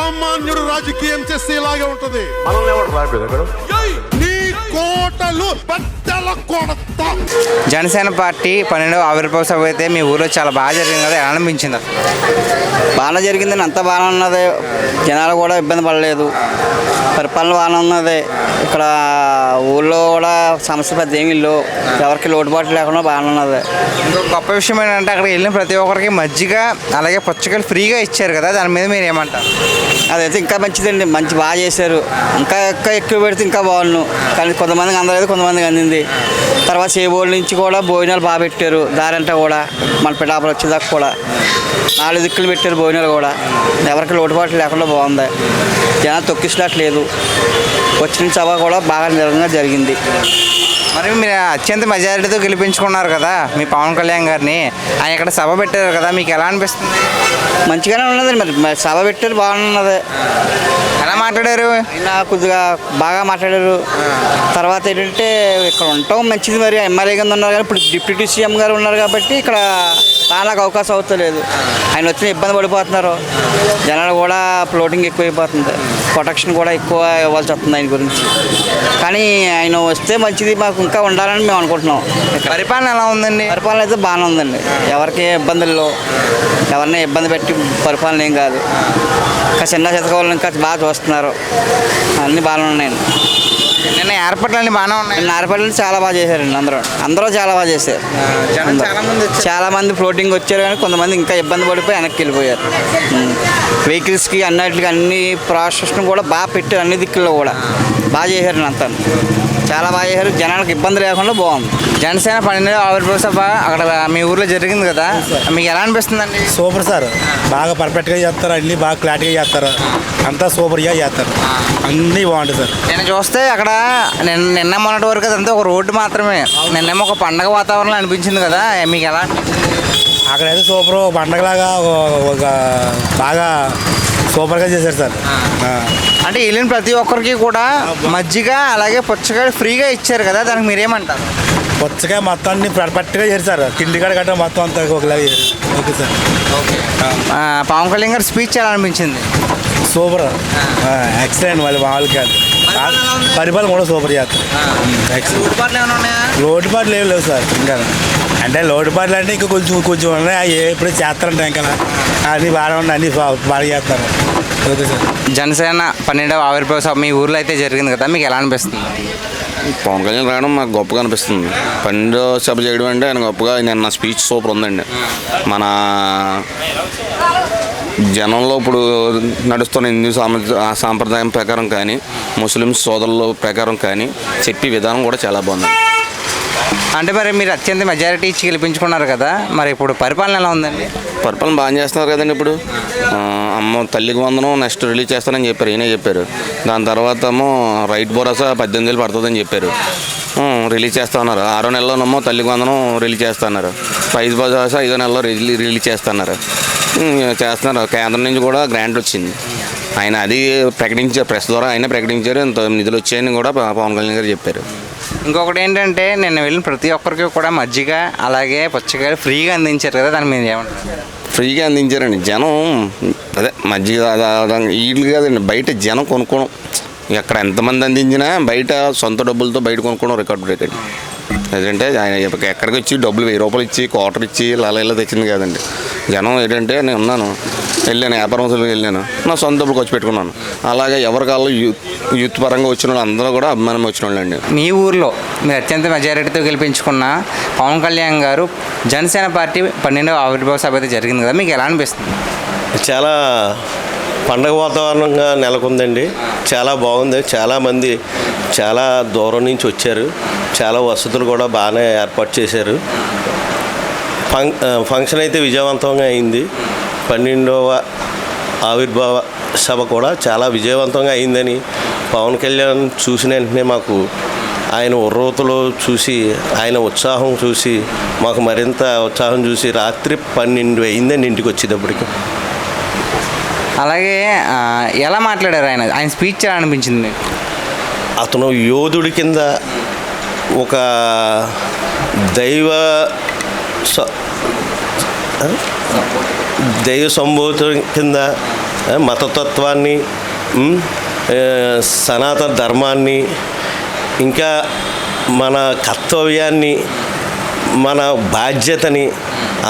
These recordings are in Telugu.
సామాన్యుడు రాజకీయం చేస్తే ఇలాగే ఉంటది. మనల్ని ఎవరు రాలేదు అక్కడ. నీ కోటలు బట్టల కొడతా. జనసేన పార్టీ 12వ ఆవిర్భావ సభ అయితే మీ ఊరిలో చాలా బాగా జరిగింది కదా, ఎలా అనిపించింది? బాగా జరిగిందని అంత బాగా ఉన్నది. జనాలు కూడా ఇబ్బంది పడలేదు. పరిపాలన బాగానే ఉన్నది. ఇక్కడ ఊళ్ళో కూడా సమస్య పెద్ద ఏమీ లేవు. ఎవరికి లోటుపాటు లేకుండా బాగానే ఉన్నది. ఇంకొక గొప్ప విషయం ఏంటంటే అక్కడికి వెళ్ళిన ప్రతి ఒక్కరికి మజ్జిగ అలాగే పుచ్చకాయలు ఫ్రీగా ఇచ్చారు కదా, దాని మీద మీరు ఏమంటారు? అదైతే ఇంకా మంచిదండి. మంచి బాగా చేశారు. ఇంకా ఎక్కువ పెడితే ఇంకా బాగుండు. కానీ కొంతమందికి అందలేదు, కొంతమందికి అందింది. తర్వాత చేబోళ్ళ నుంచి కూడా భోజనాలు బాగా పెట్టారు. దారంతా కూడా మన పిఠాపురం వచ్చేదాకా కూడా 4 దిక్కులు పెట్టారు భోజనాలు కూడా. ఎవరికి లోటుపాట్లు లేకుండా బాగుంది. జనాలు తొక్కిసలాట్లేదు. వచ్చిన సభ కూడా బాగా నిరంగా జరిగింది. మరి మీరు అత్యంత మెజారిటీతో గెలిపించుకున్నారు కదా మీ పవన్ కళ్యాణ్ గారిని, ఆయన ఇక్కడ సభ పెట్టారు కదా, మీకు ఎలా అనిపిస్తుంది? మంచిగానే ఉన్నదండి. మరి సభ పెట్టారు, బాగున్నది. ఎలా మాట్లాడారు? ఆయన కొద్దిగా బాగా మాట్లాడారు. తర్వాత ఏంటంటే ఇక్కడ ఉండటం మంచిది. మరి ఎమ్మెల్యే కింద ఉన్నారు కానీ ఇప్పుడు డిప్యూటీ సీఎం గారు ఉన్నారు కాబట్టి ఇక్కడ రానికి అవకాశం అవుతలేదు. ఆయన వచ్చిన ఇబ్బంది పడిపోతున్నారు. జనాలు కూడా ఫ్లోటింగ్ ఎక్కువైపోతుంది. ప్రొటెక్షన్ కూడా ఎక్కువ ఇవ్వాల్సి వస్తుంది ఆయన గురించి. కానీ ఆయన వస్తే మంచిది, మాకు ఇంకా ఉండాలని మేము అనుకుంటున్నాం. పరిపాలన ఎలా ఉందండి? పరిపాలన అయితే బాగానే ఉందండి. ఎవరికి ఇబ్బందుల్లో ఎవరిని ఇబ్బంది పెట్టి పరిపాలన ఏం కాదు. ఇంకా చిన్న చితకాలను ఇంకా బాగా చూస్తున్నారు. అన్నీ బాగానే ఉన్నాయండి. నిన్న ఏర్పాట్లన్నీ బాగానే ఉన్నాయి. ఏర్పాట్లు చాలా బాగా చేశారండి. అందరూ చాలా బాగా చేశారు. చాలా మంది ఫ్లోటింగ్ వచ్చారు కానీ కొంతమంది ఇంకా ఇబ్బంది పడిపోయి వెనక్కి వెళ్ళిపోయారు. వెహికల్స్కి అన్నిటికి అన్ని ప్రాసెస్ను కూడా బాగా పెట్టారు. అన్ని దిక్కుల్లో కూడా బాగా చేశారు. అంతా చాలా బాగా చేశారు. జనాలకు ఇబ్బంది లేకుండా బాగుంది. జనసేన 12వ ఆవిర్భావ సభ అక్కడ మీ ఊర్లో జరిగింది కదా, మీకు ఎలా అనిపిస్తుందండి? Super sir. బాగా పర్ఫెక్ట్గా చేస్తారు. అన్నీ బాగా క్లారిటీగా చేస్తారు. అంతా సూపర్గా చేస్తారు. అన్నీ బాగుంటాయి సార్. నేను చూస్తే అక్కడ నిన్న మొన్నటి వరకు అదంతా ఒక రోడ్డు మాత్రమే. నిన్నేమో ఒక పండగ వాతావరణం అనిపించింది కదా, మీకు ఎలా అనిపించింది? అక్కడైతే సూపర్ పండగలాగా ఒక బాగా సూపర్గా చేశారు సార్. అంటే వెళ్ళిన ప్రతి ఒక్కరికి కూడా మజ్జిగ అలాగే పుచ్చకాయలు ఫ్రీగా ఇచ్చారు కదా, దానికి మీరేమంటారు? పుచ్చకాయ మొత్తం అన్ని పర్ఫెక్ట్గా చేశారు. తిండికాడ గట్రా మొత్తం అంతా ఒకలాగా చేశారు. Okay sir. పవన్ కళ్యాణ్ గారు స్పీచ్ ఎలా అనిపించింది? Super, excellent. మళ్ళీ మామూలుగా పరిపాలన కూడా సూపర్ చేస్తారు. లోటుపాట్లు ఏమి లేవు సార్. ఇంకా అంటే లోటుపాట్లు అంటే ఇంకా కొంచెం ఉన్నాయి. ఎప్పుడు చేస్తారంటే ఇంకా అన్నీ బాగానే ఉన్నాయి. అన్నీ బాగా చేస్తారు. Okay sir. జనసేన 12వ ఆవిర్భావ సభ మీ ఊర్లో అయితే జరిగింది కదా, మీకు ఎలా అనిపిస్తుంది? పవన్ కళ్యాణ్ రావడం మాకు గొప్పగా అనిపిస్తుంది. 12వ సభ చేయడం అంటే ఆయన గొప్పగా. నిన్న స్పీచ్ సూపర్ ఉందండి. మన జనంలో ఇప్పుడు నడుస్తున్న హిందూ సాంప్రదాయం ప్రకారం కానీ ముస్లిమ్స్ సోదరుల ప్రకారం కానీ చెప్పే విధానం కూడా చాలా బాగుంది. అంటే మరి మీరు అత్యంత మెజారిటీ ఇచ్చి గెలిపించుకున్నారు కదా, మరి ఇప్పుడు పరిపాలన ఎలా ఉందండి? పరిపాలన బాగా చేస్తున్నారు కదండి. ఇప్పుడు అమ్మ తల్లికి వందనం నెక్స్ట్ రిలీజ్ చేస్తానని చెప్పారు, ఈయనే చెప్పారు. దాని తర్వాత ఏమో రైట్ భరోసా 18,000 పడుతుందని చెప్పారు. రిలీజ్ చేస్తా ఉన్నారు. 6వ నెలలోనేమో తల్లికి వందనం రిలీజ్ చేస్తున్నారు. రైతు భరోసా 5వ నెలలో రిలీజ్ చేస్తున్నారు. కేంద్రం నుంచి కూడా గ్రాంట్ వచ్చింది. ఆయన అది ప్రకటించారు, ప్రెస్ ద్వారా ఆయన ప్రకటించారు. ఇంత నిధులు వచ్చాయని కూడా పవన్ కళ్యాణ్ గారు చెప్పారు. ఇంకొకటి ఏంటంటే నిన్న వెళ్ళిన ప్రతి ఒక్కరికి కూడా మజ్జిగ అలాగే పుచ్చకాయలు ఫ్రీగా అందించారు కదా, దాని మీద ఏమంటారు? ఫ్రీగా అందించారండి. జనం అదే మజ్జిగ వీళ్ళు కాదండి, బయట జనం కొనుక్కోవడం. ఎక్కడ ఎంతమంది అందించినా బయట సొంత డబ్బులతో బయట కొనుక్కోవడం రికార్డు బ్రేక్ అండి. ఏంటంటే ఆయన ఎక్కడికి వచ్చి డబ్బులు 1000 రూపాయలు ఇచ్చి క్వార్టర్ ఇచ్చి ఇలా తెచ్చింది కాదండి. జనం ఏంటంటే నేను ఉన్నాను, వెళ్ళాను, వ్యాపారం వెళ్ళాను, నా సొంత డబ్బులు ఖర్చు పెట్టుకున్నాను. అలాగే ఎవరి కాళ్ళు యూత్ పరంగా వచ్చిన వాళ్ళు అందరూ కూడా అభిమానం వచ్చిన వాళ్ళు అండి. మీ ఊర్లో మీరు అత్యంత మెజారిటీతో గెలిపించుకున్న పవన్ కళ్యాణ్ గారు జనసేన పార్టీ 12వ ఆవిర్భావ సభ అయితే జరిగింది కదా, మీకు ఎలా అనిపిస్తుంది? చాలా పండగ వాతావరణంగా నెలకొందండి. చాలా బాగుంది. చాలామంది చాలా దూరం నుంచి వచ్చారు. చాలా వసతులు కూడా బాగానే ఏర్పాటు చేశారు. ఫంక్షన్ అయితే విజయవంతంగా అయింది. 12వ ఆవిర్భావ సభ కూడా చాలా విజయవంతంగా అయిందని పవన్ కళ్యాణ్ చూసిన వెంటనే మాకు ఆయన ఉర్రూతలో చూసి ఆయన ఉత్సాహం చూసి మాకు మరింత ఉత్సాహం చూసి రాత్రి 12 అయిందండి ఇంటికి వచ్చేటప్పటికి. అలాగే ఎలా మాట్లాడారు ఆయన స్పీచ్ ఎలా అనిపించింది? అతను యోధుడి కింద ఒక దైవ సంబోధన కింద మతతత్వాన్ని, సనాతన ధర్మాన్ని, ఇంకా మన కర్తవ్యాన్ని, మన బాధ్యతని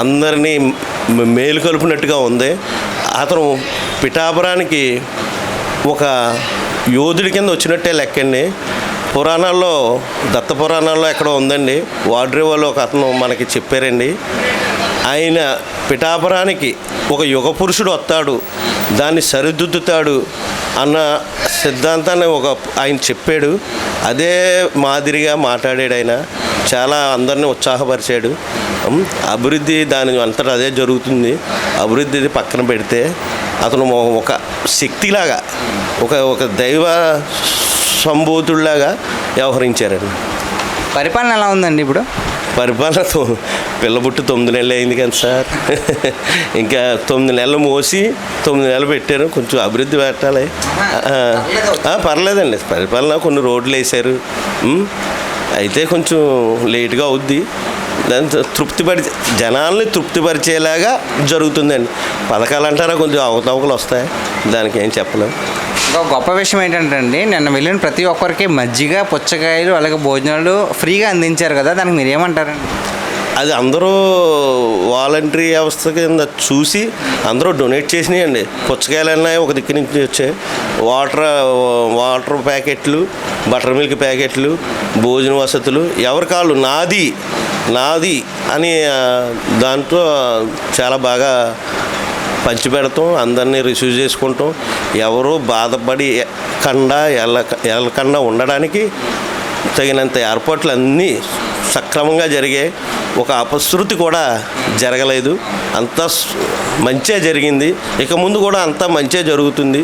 అందరినీ మేలుకొల్పినట్టుగా ఉంది. అతను పిఠాపురానికి ఒక యోధుడి కింద వచ్చినట్టే లెక్కండి. పురాణాల్లో, దత్త పురాణాల్లో ఎక్కడో ఉందండి, వాడ్రేవాళ్ళు ఒక అతను మనకి చెప్పారండి. ఆయన పిఠాపురానికి ఒక యుగ పురుషుడు వస్తాడు, దాన్ని సరిదిద్దుతాడు అన్న సిద్ధాంతాన్ని ఆయన చెప్పాడు. అదే మాదిరిగా మాట్లాడాడు ఆయన. చాలా అందరినీ ఉత్సాహపరిచాడు. అభివృద్ధి దాని అంతటా అదే జరుగుతుంది. అభివృద్ధి పక్కన పెడితే అతను ఒక శక్తిలాగా, ఒక దైవ సంబోధుడిలాగా వ్యవహరించారండి. పరిపాలన ఎలా ఉందండి ఇప్పుడు? పరిపాలన పిల్లబుట్టు 9 నెలలు అయింది కదా సార్. ఇంకా 9 నెలలు మోసి 9 నెలలు పెట్టారు. కొంచెం అభివృద్ధి పెట్టాలి. పర్లేదండి, పరిపాలన కొన్ని రోడ్లు వేశారు. అయితే కొంచెం లేట్గా అవుద్ది. దాని జనాల్ని తృప్తిపరిచేలాగా జరుగుతుందండి. పథకాలు అంటారా కొంచెం అవతవకలు వస్తాయి, దానికి ఏం చెప్పలేము. ఒక గొప్ప విషయం ఏంటంటే అండి, నిన్న వెళ్ళిన ప్రతి ఒక్కరికి మజ్జిగ, పుచ్చకాయలు, అలాగే భోజనాలు ఫ్రీగా అందించారు కదా, దానికి మీరు ఏమంటారండి? అది అందరూ వాలంటరీ వ్యవస్థ కింద చూసి అందరూ డొనేట్ చేసినాయండి. పుచ్చకాయలు అన్నాయి ఒక దిక్కు నుంచి వచ్చాయి, వాటర్ ప్యాకెట్లు, బటర్ మిల్క్ ప్యాకెట్లు, భోజన వసతులు, ఎవరి కాళ్ళు నాది అని దాంట్లో చాలా బాగా పంచిపెడతాం, అందరినీ రిసీవ్ చేసుకుంటాం. ఎవరూ బాధపడి వెళ్ళకుండా ఉండడానికి తగినంత ఏర్పాట్లు అన్నీ సక్రమంగా జరిగాయి. ఒక అపశృతి కూడా జరగలేదు. అంతా మంచిగా జరిగింది. ఇక ముందు కూడా అంతా మంచిగా జరుగుతుంది.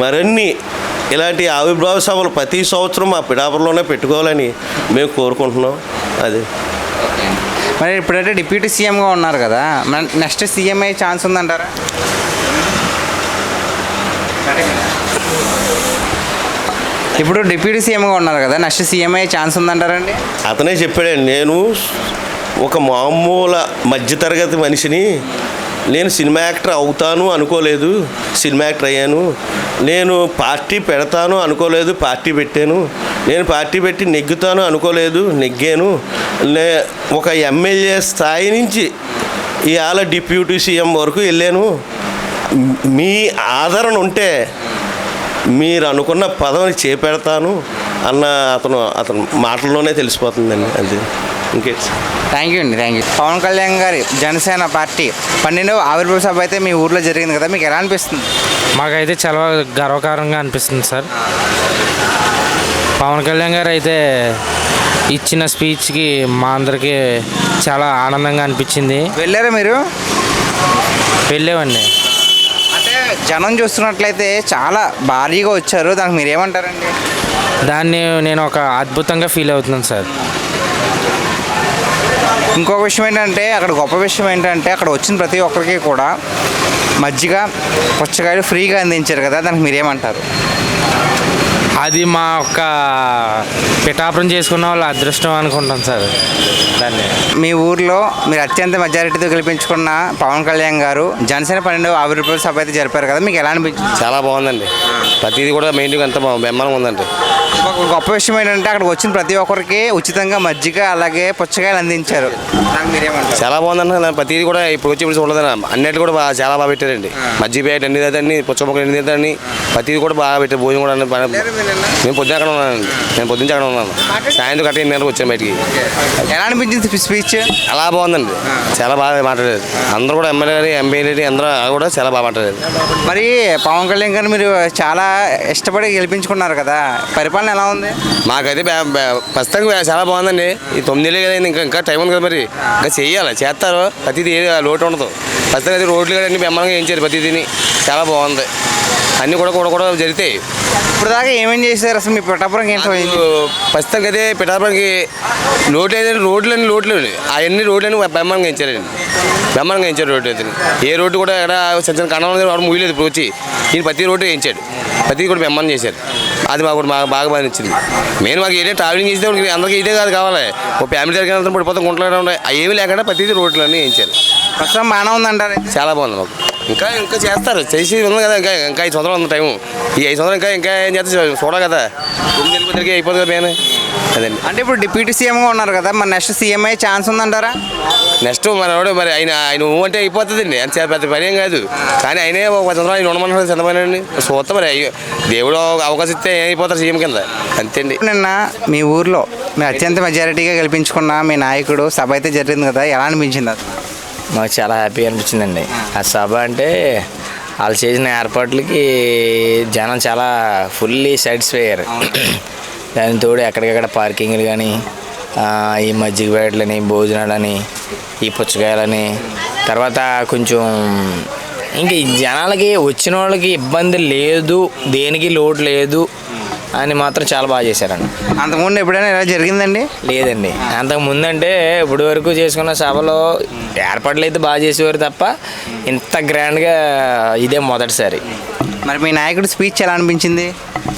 మరిన్ని ఇలాంటి ఆవిర్భావ సభలు ప్రతి సంవత్సరం మా పిఠాపురంలోనే పెట్టుకోవాలని మేము కోరుకుంటున్నాం. అది మరి ఇప్పుడైతే డిప్యూటీ సీఎంగా ఉన్నారు కదా, నెక్స్ట్ సీఎం అయ్యే ఛాన్స్ ఉందంటారా? ఇప్పుడు డిప్యూటీ సీఎంగా ఉన్నారు కదా, నెక్స్ట్ సీఎం అయ్యే ఛాన్స్ ఉందంటారండి? అతనే చెప్పాడండి, నేను ఒక మామూలు మధ్యతరగతి మనిషిని, నేను సినిమా యాక్టర్ అవుతాను అనుకోలేదు, సినిమా యాక్టర్ అయ్యాను. నేను పార్టీ పెడతాను అనుకోలేదు, పార్టీ పెట్టాను. నేను పార్టీ పెట్టి నెగ్గుతాను అనుకోలేదు, నెగ్గాను. ఒక ఎమ్మెల్యే స్థాయి నుంచి ఇవాళ డిప్యూటీ సీఎం వరకు వెళ్ళాను. మీ ఆదరణ ఉంటే మీరు అనుకున్న పదవిని చేపెడతాను అన్న అతను మాటల్లోనే తెలిసిపోతుందండి. అది ఇంకే. థ్యాంక్ యూ అండి, థ్యాంక్ యూ. పవన్ కళ్యాణ్ గారి జనసేన పార్టీ 12వ ఆవిర్భావ సభ అయితే మీ ఊర్లో జరిగింది కదా, మీకు ఎలా అనిపిస్తుంది? మాకైతే చాలా గర్వకారంగా అనిపిస్తుంది సార్. పవన్ కళ్యాణ్ గారు అయితే ఇచ్చిన స్పీచ్కి మా అందరికీ చాలా ఆనందంగా అనిపించింది. వెళ్ళారా మీరు? వెళ్ళేవండి. అంటే జనం చూస్తున్నట్లయితే చాలా భారీగా వచ్చారు, దానికి మీరు ఏమంటారండి? దాన్ని నేను ఒక అద్భుతంగా ఫీల్ అవుతున్నాను సార్. ఇంకొక విషయం ఏంటంటే, అక్కడ గొప్ప విషయం ఏంటంటే, అక్కడ వచ్చిన ప్రతి ఒక్కరికి కూడా మజ్జిగ, పుచ్చకాయలు ఫ్రీగా అందించారు కదా, దానికి మీరేమంటారు? అది మా ఒక్క పిఠాపురం చేసుకున్న వాళ్ళ అదృష్టం అనుకుంటాం సార్. దాన్ని మీ ఊర్లో మీరు అత్యంత మెజారిటీతో గెలిపించుకున్న పవన్ కళ్యాణ్ గారు జనసేన 12వ ఆవిర్భావ సభ అయితే జరిపారు కదా, మీకు ఎలా అనిపించింది? చాలా బాగుందండి. ప్రతిదీ కూడా మెయిన్గా అంత బెమ్మనం ఉందండి. ఒక గొప్ప విషయం ఏంటంటే, అక్కడికి వచ్చిన ప్రతి ఒక్కరికి ఉచితంగా మజ్జిగ అలాగే పుచ్చకాయలు అందించారు, దానికి మీరేమంటారు? చాలా బాగుందండి. ప్రతిదీ కూడా ఇప్పుడు చూడలేదండి, అన్నిటి కూడా చాలా బాగా పెట్టారండి. మజ్జిగ ప్యాకెట్ అన్ని తెద్దండి, పుచ్చమొక్కలు ఎన్ని తెద్దండి, ప్రతిదీ కూడా బాగా పెట్టారు. భోజనం కూడా నేను పొద్దున అక్కడ ఉన్నానండి, నేను పొద్దున్న అక్కడ ఉన్నాను. సాయంత్రం కట్ట 8 గంటలకు వచ్చాను బయటికి. ఎలా అనిపించింది స్పీచ్? చాలా బాగుందండి, చాలా బాగా మాట్లాడారు. అందరూ కూడా ఎమ్మెల్యే ఎంపీలు అందరూ కూడా చాలా బాగా మాట్లాడారు. మరి పవన్ కళ్యాణ్ గారు మీరు చాలా ఇష్టపడి గెలిపించుకున్నారు కదా, పరిపాలన ఎలా ఉంది? మాకైతే ప్రస్తుతానికి చాలా బాగుందండి. ఈ 9 నెలలు కదండి, ఇంకా టైం ఉంది కదా, మరి ఇంకా చెయ్యాలి, చేస్తారు. ప్రతిదీ ఏది లోటు ఉండదు. ప్రస్తుతం అయితే రోడ్లు కానీ అన్ని బెమ్మనంగా వేయించారు. ప్రతిదీని చాలా బాగుంది, అన్నీ కూడా జరుగుతాయి. ఇప్పుడు దాకా ఏమేం చేశారు అసలు మీ పిఠాపురంకి? ఏంటో ప్రస్తుతానికి అయితే పిఠాపురంకి లోటు అయితే రోడ్లన్నీ అవన్నీ రోడ్లన్నీ బెమ్మనంగా వేయించారండి. బెమ్మనంగా వేయించారు రోడ్డు అయితే. ఏ రోడ్డు కూడా ఎక్కడ చిన్న కన్నం మూయలేదు. ఇప్పుడు వచ్చి ఈయన ప్రతి రోడ్డు వేయించాడు, ప్రతిదీ కూడా బెమ్మనం చేశారు. అది మాకు బాగా బాగా నచ్చింది. మాకు ఏదైనా ట్రావెలింగ్ చేస్తే అందరికీ ఇదే కాదు కావాలి. ఒక ఫ్యామిలీ దగ్గర వెళ్తాం, పడిపోతాం, గుంటలు ఉన్నాయి, ఏమీ లేకుండా ప్రతిదీ రోడ్లన్నీ వేయించారు. ప్రస్తుతం బాగానే ఉందంటారు? చాలా బాగుంది మాకు, ఇంకా ఇంకా చేస్తారు చేసి ఉంది కదా, ఇంకా ఇంకా 5 సంవత్సరాలు ఉంది టైము. ఈ 5 సంవత్సరాలు ఇంకా ఇంకా ఏం చేస్తారు చూడాలి కదా, 9 అయిపోతుంది కదా నేను. అదండి. అంటే ఇప్పుడు డిప్యూటీ సీఎంగా ఉన్నారు కదా, మరి నెక్స్ట్ సీఎం అయ్యే ఛాన్స్ ఉందంటారా? నెక్స్ట్ మనవాడు మరి ఆయన అంటే అయిపోతుందండి, అంత పెద్ద పని ఏం కాదు. కానీ ఆయనే ఒక 10 సంవత్సరాలు ఆయన ఉండమన్నాడు చంద్రబాబు. చూస్తాం మరి దేవుడు అవకాశం ఇస్తే అయిపోతారు సీఎం కింద, అంతే అండి. నిన్న మీ ఊర్లో మీరు అత్యంత మెజారిటీగా గెలిపించుకున్న మీ నాయకుడు సభ అయితే జరిగింది కదా, ఎలా అనిపించింది అది? మాకు చాలా హ్యాపీ అనిపించిందండి. ఆ సభ అంటే వాళ్ళు చేసిన ఏర్పాట్లకి జనం చాలా ఫుల్లీ సాటిస్ఫై అయ్యారు. దాని తోడు ఎక్కడికక్కడ పార్కింగ్లు కానీ, ఈ మజ్జిగ ప్యాకెట్లని, భోజనాలని, ఈ పుచ్చకాయలని, తర్వాత కొంచెం ఇంక ఈ జనాలకి వచ్చిన వాళ్ళకి ఇబ్బంది లేదు, దేనికి లోటు లేదు అని మాత్రం చాలా బాగా చేశారండి. అంతకుముందు ఎప్పుడైనా ఇలా జరిగిందండి? లేదండి, అంతకుముందు అంటే ఇప్పుడు వరకు చేసుకున్న సభలో ఏర్పాట్లు అయితే బాగా చేసేవారు తప్ప ఇంత గ్రాండ్గా ఇదే మొదటిసారి. మరి మీ నాయకుడి స్పీచ్ ఎలా అనిపించింది?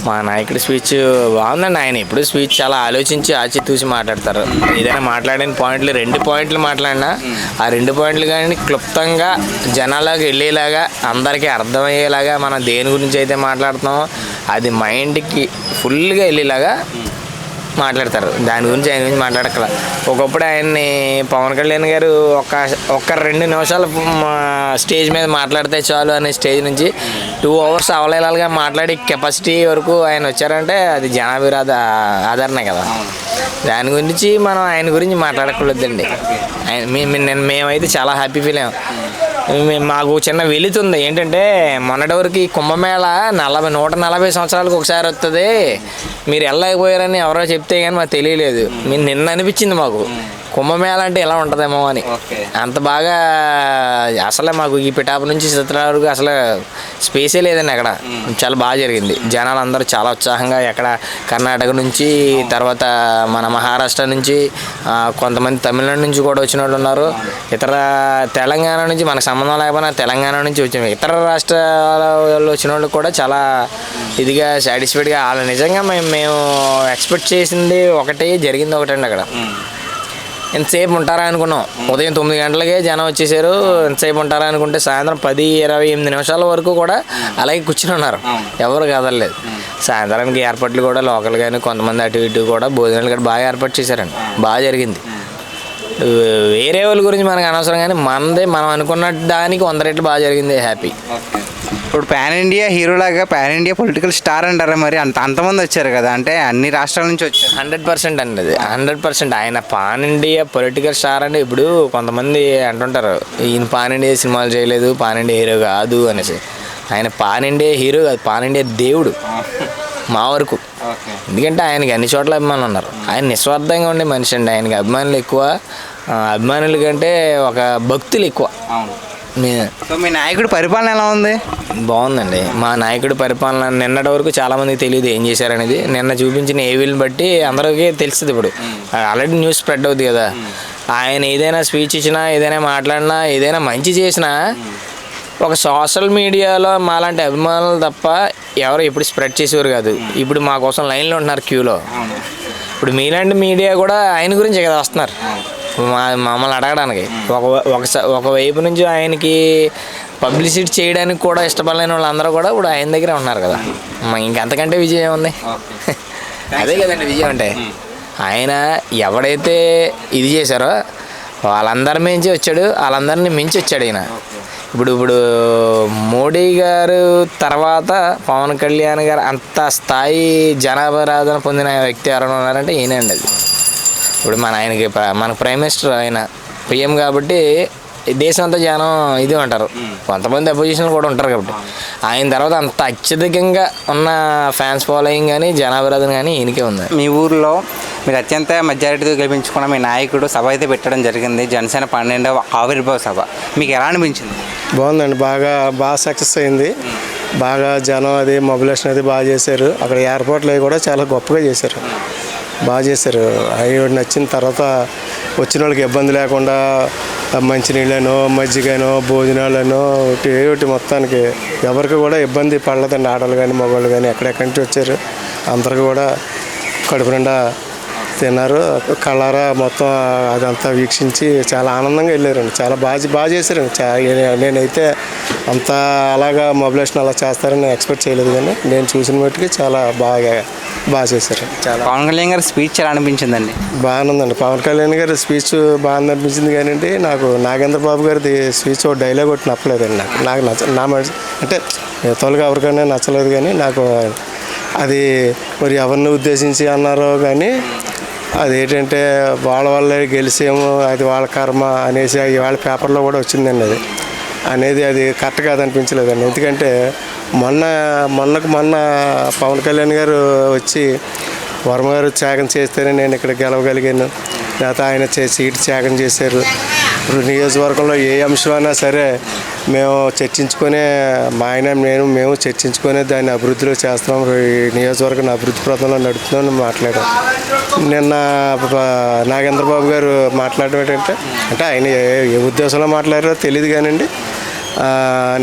మా నాయకుడి స్పీచ్ బాగుందండి. ఆయన ఎప్పుడు స్పీచ్ చాలా ఆలోచించి ఆచితూసి మాట్లాడతారు. ఏదైనా మాట్లాడిన పాయింట్లు 2 పాయింట్లు మాట్లాడినా ఆ 2 పాయింట్లు కానీ క్లుప్తంగా జనాలకు వెళ్ళేలాగా, అందరికీ అర్థమయ్యేలాగా, మనం దేని గురించి అయితే మాట్లాడుతున్నామో అది మైండ్కి ఫుల్గా వెళ్ళేలాగా మాట్లాడతారు. దాని గురించి ఆయన గురించి మాట్లాడక్కల. ఒకప్పుడు ఆయన్ని పవన్ కళ్యాణ్ గారు ఒక్క 2 నిమిషాలు స్టేజ్ మీద మాట్లాడితే చాలు అనే స్టేజ్ నుంచి 2 అవర్స్ అవలేలాలుగా మాట్లాడి కెపాసిటీ వరకు ఆయన వచ్చారంటే అది జనాభిరాధ ఆదరణ కదా. దాని గురించి మనం ఆయన గురించి మాట్లాడకూడదండి. మేమైతే చాలా హ్యాపీ ఫీల్ అయ్యాం. మాకు చిన్న వెళుతుంది ఏంటంటే, మొన్నటి వరకు ఈ కుంభమేళ 140 సంవత్సరాలకు ఒకసారి వస్తుంది, మీరు వెళ్ళలేకపోయారని ఎవరో చెప్తే కానీ మాకు తెలియలేదు. మీరు నిన్న అనిపించింది మాకు కుంభమేళ అంటే ఎలా ఉంటుందేమో అని. అంత బాగా అసలే మాకు ఈ పిఠాపు నుంచి చిత్రాల వరకు అసలు స్పేసే లేదండి. అక్కడ చాలా బాగా జరిగింది. జనాలు అందరూ చాలా ఉత్సాహంగా, ఎక్కడ కర్ణాటక నుంచి, తర్వాత మన మహారాష్ట్ర నుంచి, కొంతమంది తమిళనాడు నుంచి కూడా వచ్చిన వాళ్ళు ఉన్నారు. ఇతర తెలంగాణ నుంచి, మనకు సంబంధం లేకపోయినా తెలంగాణ నుంచి వచ్చిన ఇతర రాష్ట్రాల వాళ్ళు వచ్చిన వాళ్ళు కూడా చాలా ఇదిగా సాటిస్ఫైడ్గా, వాళ్ళు నిజంగా మేము ఎక్స్పెక్ట్ చేసింది ఒకటి, జరిగింది ఒకటండి. అక్కడ ఎంతసేపు ఉంటారా అనుకున్నాం. ఉదయం 9 గంటలకే జనం వచ్చేసారు. ఎంతసేపు ఉంటారా అనుకుంటే సాయంత్రం 10-28 నిమిషాల వరకు కూడా అలాగే కూర్చుని ఉన్నారు, ఎవరు కదలలేదు. సాయంత్రానికి ఏర్పాట్లు కూడా లోకల్ కానీ కొంతమంది అటు ఇటు కూడా భోజనాలు కూడా బాగా ఏర్పాటు చేశారండి. బాగా జరిగింది. వేరే వాళ్ళ గురించి మనకు అనవసరం, కానీ మనదే మనం అనుకున్న దానికి 100 రెట్లు బాగా జరిగింది. హ్యాపీ. ఇప్పుడు పాన్ ఇండియా హీరోలాగా పాన్ ఇండియా పొలిటికల్ స్టార్ అంటారా? మరి అంతమంది వచ్చారు కదా, అంటే అన్ని రాష్ట్రాల నుంచి వచ్చారు. 100% అండి, అది 100%. ఆయన పాన్ ఇండియా పొలిటికల్ స్టార్ అంటే ఇప్పుడు కొంతమంది అంటుంటారు ఈయన పాన్ ఇండియా సినిమాలు చేయలేదు, పాన్ ఇండియా హీరో కాదు అనేసి. ఆయన పాన్ ఇండియా హీరో కాదు, పాన్ ఇండియా దేవుడు మా వరకు. ఎందుకంటే ఆయనకి అన్ని చోట్ల అభిమానులు ఉన్నారు. ఆయన నిస్వార్థంగా ఉండే మనిషి అండి. ఆయనకి అభిమానులు ఎక్కువ, అభిమానుల కంటే ఒక భక్తులు ఎక్కువ. సో మీ నాయకుడి పరిపాలన ఎలా ఉంది? బాగుందండి. మా నాయకుడి పరిపాలన నిన్నటి వరకు చాలామందికి తెలియదు ఏం చేశారనేది. నిన్న చూపించిన ఏవీలను బట్టి అందరికీ తెలుస్తుంది. ఇప్పుడు ఆల్రెడీ న్యూస్ స్ప్రెడ్ అవుతుంది కదా. ఆయన ఏదైనా స్పీచ్ ఇచ్చినా, ఏదైనా మాట్లాడినా, ఏదైనా మంచి చేసినా ఒక సోషల్ మీడియాలో మాలాంటి అభిమానులు తప్ప ఎవరు ఎప్పుడు స్ప్రెడ్ చేసేవారు కాదు. ఇప్పుడు మా కోసం లైన్లో ఉంటున్నారు క్యూలో. ఇప్పుడు మీలాంటి మీడియా కూడా ఆయన గురించే కదా వస్తున్నారు మమ్మల్ని అడగడానికి. ఒకవైపు నుంచి ఆయనకి పబ్లిసిటీ చేయడానికి కూడా ఇష్టపడలేని వాళ్ళందరూ కూడా ఇప్పుడు ఆయన దగ్గరే ఉన్నారు కదా. ఇంకంతకంటే విజయం ఉంది. అదే కదండి విజయం అంటే. ఆయన ఎవడైతే ఇది చేశారో వాళ్ళందరి మించి వచ్చాడు, వాళ్ళందరినీ మించి వచ్చాడు ఈయన. ఇప్పుడు మోడీ గారు తర్వాత పవన్ కళ్యాణ్ గారు అంత స్థాయి జనాభారాధన పొందిన వ్యక్తి ఎవరైనా ఉన్నారంటే ఈయనే అండి. అది ఇప్పుడు మన ప్రైమ్ మినిస్టర్, ఆయన పిఎం కాబట్టి దేశం అంతా జనం ఇది ఉంటారు. కొంతమంది అపోజిషన్ కూడా ఉంటారు కాబట్టి ఆయన తర్వాత అంత అత్యధికంగా ఉన్న ఫ్యాన్స్ ఫాలోయింగ్ కానీ జనాభిరాధన కానీ ఈయనకే ఉంది. మీ ఊర్లో మీరు అత్యంత మెజారిటీతో గెలిపించుకున్న మీ నాయకుడు సభ అయితే పెట్టడం జరిగింది, జనసేన 12వ ఆవిర్భావ సభ. మీకు ఎలా అనిపించింది? బాగుందండి. బాగా సక్సెస్ అయింది. బాగా జనం అది మొబిలేషన్ అది బాగా చేశారు. అక్కడ ఏర్పాట్లు అవి కూడా చాలా గొప్పగా చేశారు, బాగా చేశారు. అవి నచ్చిన తర్వాత వచ్చిన వాళ్ళకి ఇబ్బంది లేకుండా మంచినీళ్ళనో, మజ్జిగనో, భోజనాలనో ఒకటి మొత్తానికి ఎవరికి కూడా ఇబ్బంది పడలేదండి. ఆడవాళ్ళు కానీ మగవాళ్ళు కానీ ఎక్కడెక్కడి నుంచి వచ్చారు అందరికి కూడా కడుపు నిండా తిన్నారు, కళ్ళారా మొత్తం అదంతా వీక్షించి చాలా ఆనందంగా వెళ్ళారండి. చాలా బాగా చేశారండి. నేనైతే అంత అలాగా మొబిలేషన్ అలా చేస్తారని ఎక్స్పెక్ట్ చేయలేదు, కానీ నేను చూసిన మట్టుకి చాలా బాగా చేశారు. చాలా పవన్ కళ్యాణ్ గారి స్పీచ్ ఎలా అనిపించిందండి? బాగుందండి. పవన్ కళ్యాణ్ గారి స్పీచ్ బాగుంది అనిపించింది, కానీ నాకు నాగేంద్ర బాబు గారిది స్పీచ్ ఒక డైలాగ్ ఒకటి నప్పలేదండి. నాకు నా మనసు అంటే తొలగా ఎవరికైనా నచ్చలేదు, కానీ నాకు అది మరి ఎవరిని ఉద్దేశించి అన్నారో కానీ అదేంటంటే వాళ్ళ వల్లే గెలిచేమో, అది వాళ్ళ కర్మ అనేసి వాళ్ళ పేపర్లో కూడా వచ్చిందండి. అది కరెక్ట్ కాదనిపించలేదండి. ఎందుకంటే మొన్న పవన్ కళ్యాణ్ గారు వచ్చి వర్మ గారు త్యాగం చేస్తేనే నేను ఇక్కడ గెలవగలిగాను, లేకపోతే ఆయన సీటు త్యాగం చేశారు. ఇప్పుడు నియోజకవర్గంలో ఏ అంశమైనా సరే మేము చర్చించుకునే మేము చర్చించుకునే దాన్ని అభివృద్ధిలో చేస్తున్నాం, ఈ నియోజకవర్గం అభివృద్ధి ప్రదంలో నడుపుతున్నామని మాట్లాడాం. నిన్న నాగేంద్ర బాబు గారు మాట్లాడడం ఏంటంటే, అంటే ఆయన ఏ ఉద్దేశంలో మాట్లాడారో తెలియదు కానివ్వండి,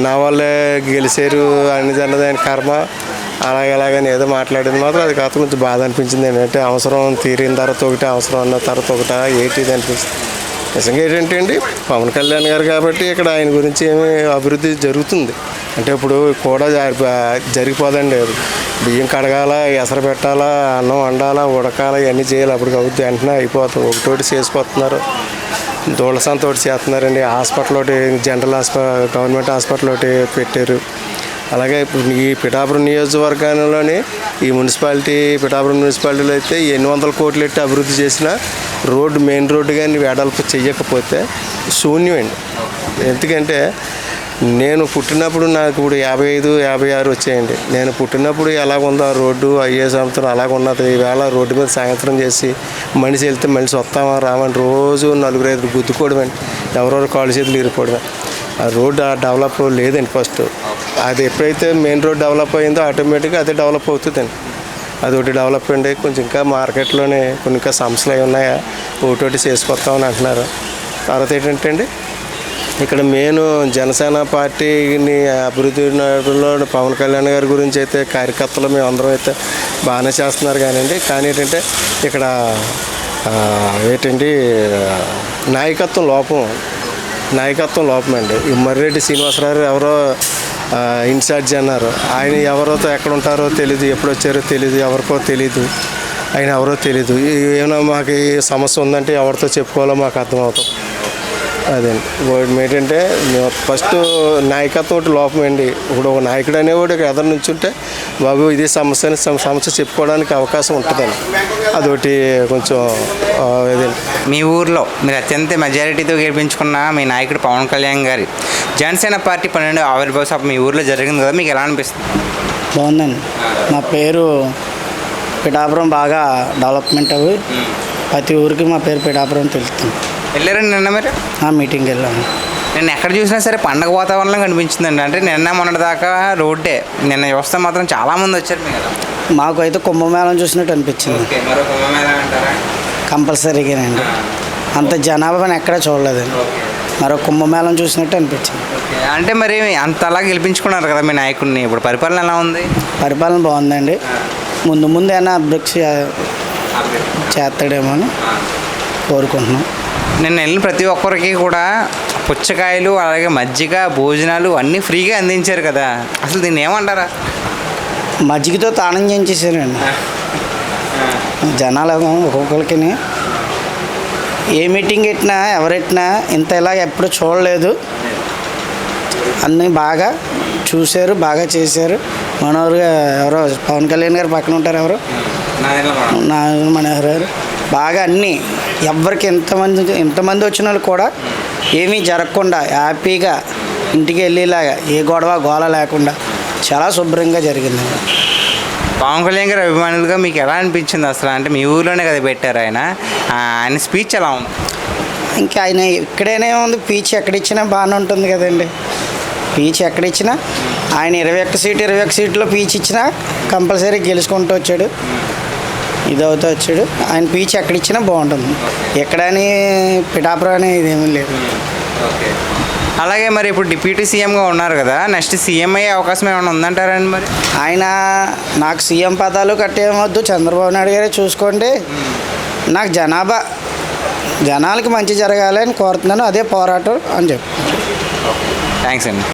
నా వాళ్ళే గెలిచారు అన్నది ఆయన కర్మ అలాగని ఏదో మాట్లాడింది మాత్రం అది కాస్త కొంచెం బాధ అనిపించింది. ఏంటంటే అవసరం తీరిన తర్వాత ఒకటి, అవసరం అన్న తర్వాత ఒకటి ఏంటిది అనిపిస్తుంది. నిజంగా ఏంటంటే అండి, పవన్ కళ్యాణ్ గారు కాబట్టి ఇక్కడ ఆయన గురించి ఏమి అభివృద్ధి జరుగుతుంది అంటే ఇప్పుడు కూడా జరిగిపోదండి. బియ్యం కడగాల, ఎసరు పెట్టాలా, అన్నం వండాలా, ఉడకాలా, ఇవన్నీ చేయాలి. అప్పుడు అవుతుంది, వెంటనే అయిపోతుంది. ఒకటి చేసిపోతున్నారు. దూళసంత ఒకటి చేస్తున్నారండి. హాస్పిటల్ ఒకటి, గవర్నమెంట్ హాస్పిటల్ ఒకటి పెట్టారు. అలాగే ఇప్పుడు ఈ పిఠాపురం నియోజకవర్గంలోని ఈ పిఠాపురం మున్సిపాలిటీలో అయితే 800 కోట్లు ఎట్టి అభివృద్ధి చేసిన మెయిన్ రోడ్డు కానీ వెడల్పు చెయ్యకపోతే శూన్యమండి. ఎందుకంటే నేను పుట్టినప్పుడు నాకు ఇప్పుడు 55, 56 వచ్చాయండి. నేను పుట్టినప్పుడు ఎలాగుందో ఆ రోడ్డు, అయ్యే సంవత్సరం అలాగున్నది. ఈవేళ రోడ్డు మీద సాయంత్రం చేసి మనిషి వెళ్తే మనిషి వస్తామా రామని రోజు 4-5 గుద్దుకోవడమండి, ఎవరెవరు కాళ్ళు చేతులు ఇరిపోవడమే. ఆ రోడ్డు డెవలప్ లేదండి. ఫస్ట్ అది ఎప్పుడైతే మెయిన్ రోడ్ డెవలప్ అయిందో ఆటోమేటిక్గా అదే డెవలప్ అవుతుందండి. అదొకటి డెవలప్ అండి. కొంచెం ఇంకా మార్కెట్లోనే కొన్ని ఇంకా సమస్యలు అవి ఉన్నాయా, ఒకటి చేసిపోతామని అంటున్నారు. తర్వాత ఏంటంటే అండి, ఇక్కడ మెయిన్ జనసేన పార్టీని అభివృద్ధిలో పవన్ కళ్యాణ్ గారి గురించి అయితే కార్యకర్తలు మేము అందరం అయితే బాగానే చేస్తున్నారు కానివ్వండి. కానీ ఏంటంటే ఇక్కడ నాయకత్వం లోపం అండి. ఈ మర్రెడ్డి శ్రీనివాసరావు ఎవరో ఇన్ఛార్జ్ అన్నారు. ఆయన ఎవరితో ఎక్కడ ఉంటారో తెలీదు, ఎప్పుడు వచ్చారో తెలీదు, ఎవరికో తెలీదు, ఆయన ఎవరో తెలీదు. ఏమైనా మాకు సమస్య ఉందంటే ఎవరితో చెప్పుకోవాలో మాకు అర్థమవుతాం. అదండి ఏంటంటే ఫస్ట్ నాయకత్వం ఒకటి లోపం అండి. ఇప్పుడు ఒక నాయకుడు అనేవాడు ఎదురు నుంచుంటే బాబు ఇది సమస్య చెప్పుకోవడానికి అవకాశం ఉంటుందండి. అదొకటి కొంచెం ఇదండి. మీ ఊర్లో మీరు అత్యంత మెజారిటీతో గెలిపించుకున్న మీ నాయకుడు పవన్ కళ్యాణ్ గారి జనసేన పార్టీ 12వ ఆవిర్భావ సభ మీ ఊర్లో జరిగింది కదా, మీకు ఎలా అనిపిస్తుంది? బాగుందండి. నా పేరు పిఠాపురం బాగా డెవలప్మెంట్ అవి ప్రతి ఊరికి మా పేరు పిఠాపురం తెలుస్తుంది. వెళ్ళారండి నిన్న మీరు? మీటింగ్కి వెళ్ళాము. నేను ఎక్కడ చూసినా సరే పండగ వాతావరణం కనిపించిందండి. అంటే నిన్న మొన్నటి దాకా రోడ్డే, నిన్న చూస్తే మాత్రం చాలామంది వచ్చారు. మాకు అయితే కుంభమేళం చూసినట్టు అనిపించింది. కంపల్సరీగానండి. అంత జనాభాని ఎక్కడా చూడలేదండి. మరో కుంభమేళం చూసినట్టు అనిపించింది. అంటే మరి అంతలా గెలిపించుకున్నారు కదా మీ నాయకుడిని, ఇప్పుడు పరిపాలన ఎలా ఉంది? పరిపాలన బాగుందండి. ముందు ఏమైనా అభివృద్ధి చేస్తాడేమో అని కోరుకుంటున్నాం. నేను వెళ్ళిన ప్రతి ఒక్కరికి కూడా పుచ్చకాయలు, అలాగే మజ్జిగ, భోజనాలు అన్నీ ఫ్రీగా అందించారు కదా, అసలు దీన్ని ఏమంటారా? మజ్జిగతో తానం చేయించేసారండి జనాలు. ఒక్కొక్కరికి ఏ మీటింగ్ పెట్టినా ఎవరెట్టినా ఇంత ఇలా ఎప్పుడు చూడలేదు. అన్నీ బాగా చూశారు, బాగా చేశారు. మనోరు ఎవరో పవన్ కళ్యాణ్ గారు పక్కన ఉంటారు, ఎవరు మనోహర్ గారు బాగా అన్నీ ఎవరికి ఎంతమంది వచ్చిన వాళ్ళు కూడా ఏమీ జరగకుండా హ్యాపీగా ఇంటికి వెళ్ళేలాగా ఏ గోల లేకుండా చాలా శుభ్రంగా జరిగిందండి. పవన్ కళ్యాణ్ గారి అభిమానులుగా మీకు ఎలా అనిపించింది అసలు? అంటే మీ ఊర్లోనే కదా పెట్టారు ఆయన స్పీచ్ ఎలా ఉంది? ఇంకా ఆయన ఇక్కడేనే ఉంది. స్పీచ్ ఎక్కడిచ్చినా బాగానే ఉంటుంది కదండి. స్పీచ్ ఎక్కడిచ్చినా ఆయన 21 సీట్లో స్పీచ్ ఇచ్చినా కంపల్సరీ గెలుచుకుంటూ వచ్చాడు, ఇదవుతూ వచ్చాడు. ఆయన స్పీచ్ ఎక్కడిచ్చినా బాగుంటుంది. ఎక్కడని పిఠాపురం అని ఇదేమీ లేదు. అలాగే మరి ఇప్పుడు డిప్యూటీ సీఎంగా ఉన్నారు కదా, నెక్స్ట్ సీఎం అయ్యే అవకాశం ఏమైనా ఉందంటారండి? మరి ఆయన నాకు సీఎం పదాలు కట్టేమొద్దు, చంద్రబాబు నాయుడు గారే చూసుకోండి, నాకు జనాలకి మంచి జరగాలి అని కోరుతున్నాను. అదే పోరాటం అని చెప్పి. థ్యాంక్స్ అండి.